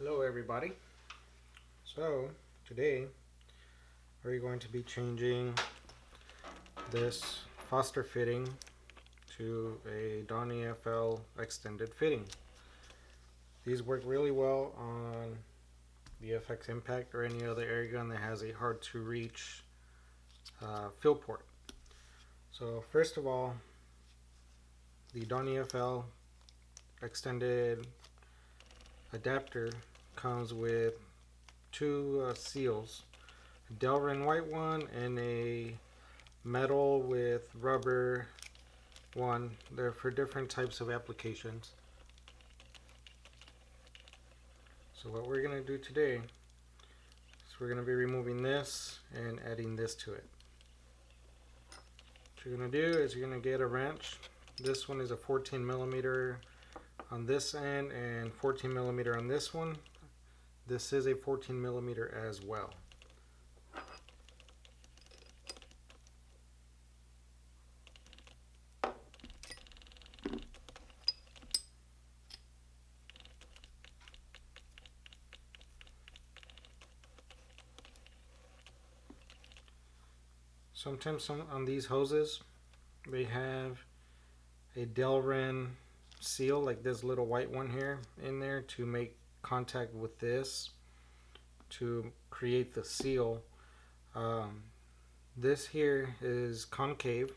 Hello everybody. So today we're going to be changing this Foster fitting to a DonnyFL extended fitting. These work really well on the FX Impact or any other air gun that has a hard to reach fill port. So first of all, the DonnyFL extended adapter comes with two seals, a Delrin white one and a metal with rubber one. They're for different types of applications. So what we're going to do today is we're going to be removing this and adding this to it. What you're going to do is you're going to get a wrench. This one is a 14 millimeter on this end and 14 millimeter on this one. This is a 14 millimeter as well. Sometimes on these hoses they have a Delrin seal like this little white one here in there to make contact with this to create the seal. This here is concave,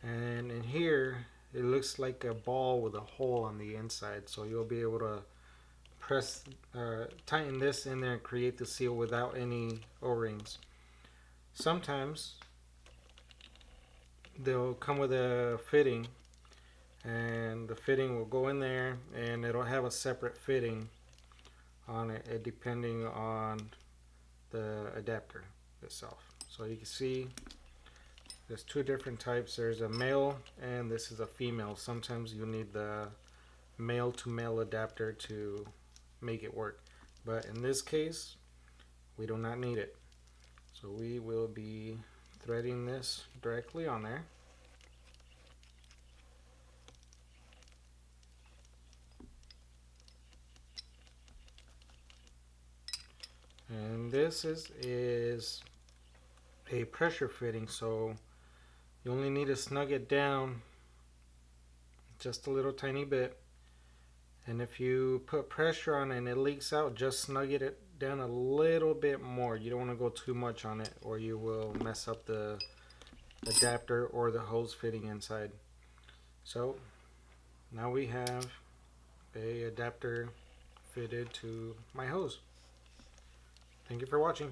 and in here it looks like a ball with a hole on the inside, so you'll be able to press tighten this in there and create the seal without any O-rings. Sometimes they'll come with a fitting, and the fitting will go in there and it'll have a separate fitting on it depending on the adapter itself. So you can see there's two different types. There's a male and this is a female. Sometimes you need the male to male adapter to make it work, but in this case we do not need it. So we will be threading this directly on there. And this is a pressure fitting, so you only need to snug it down just a little tiny bit. And if you put pressure on it and it leaks out, just snug it down a little bit more. You don't want to go too much on it or you will mess up the adapter or the hose fitting inside. So now we have a adapter fitted to my hose. Thank you for watching.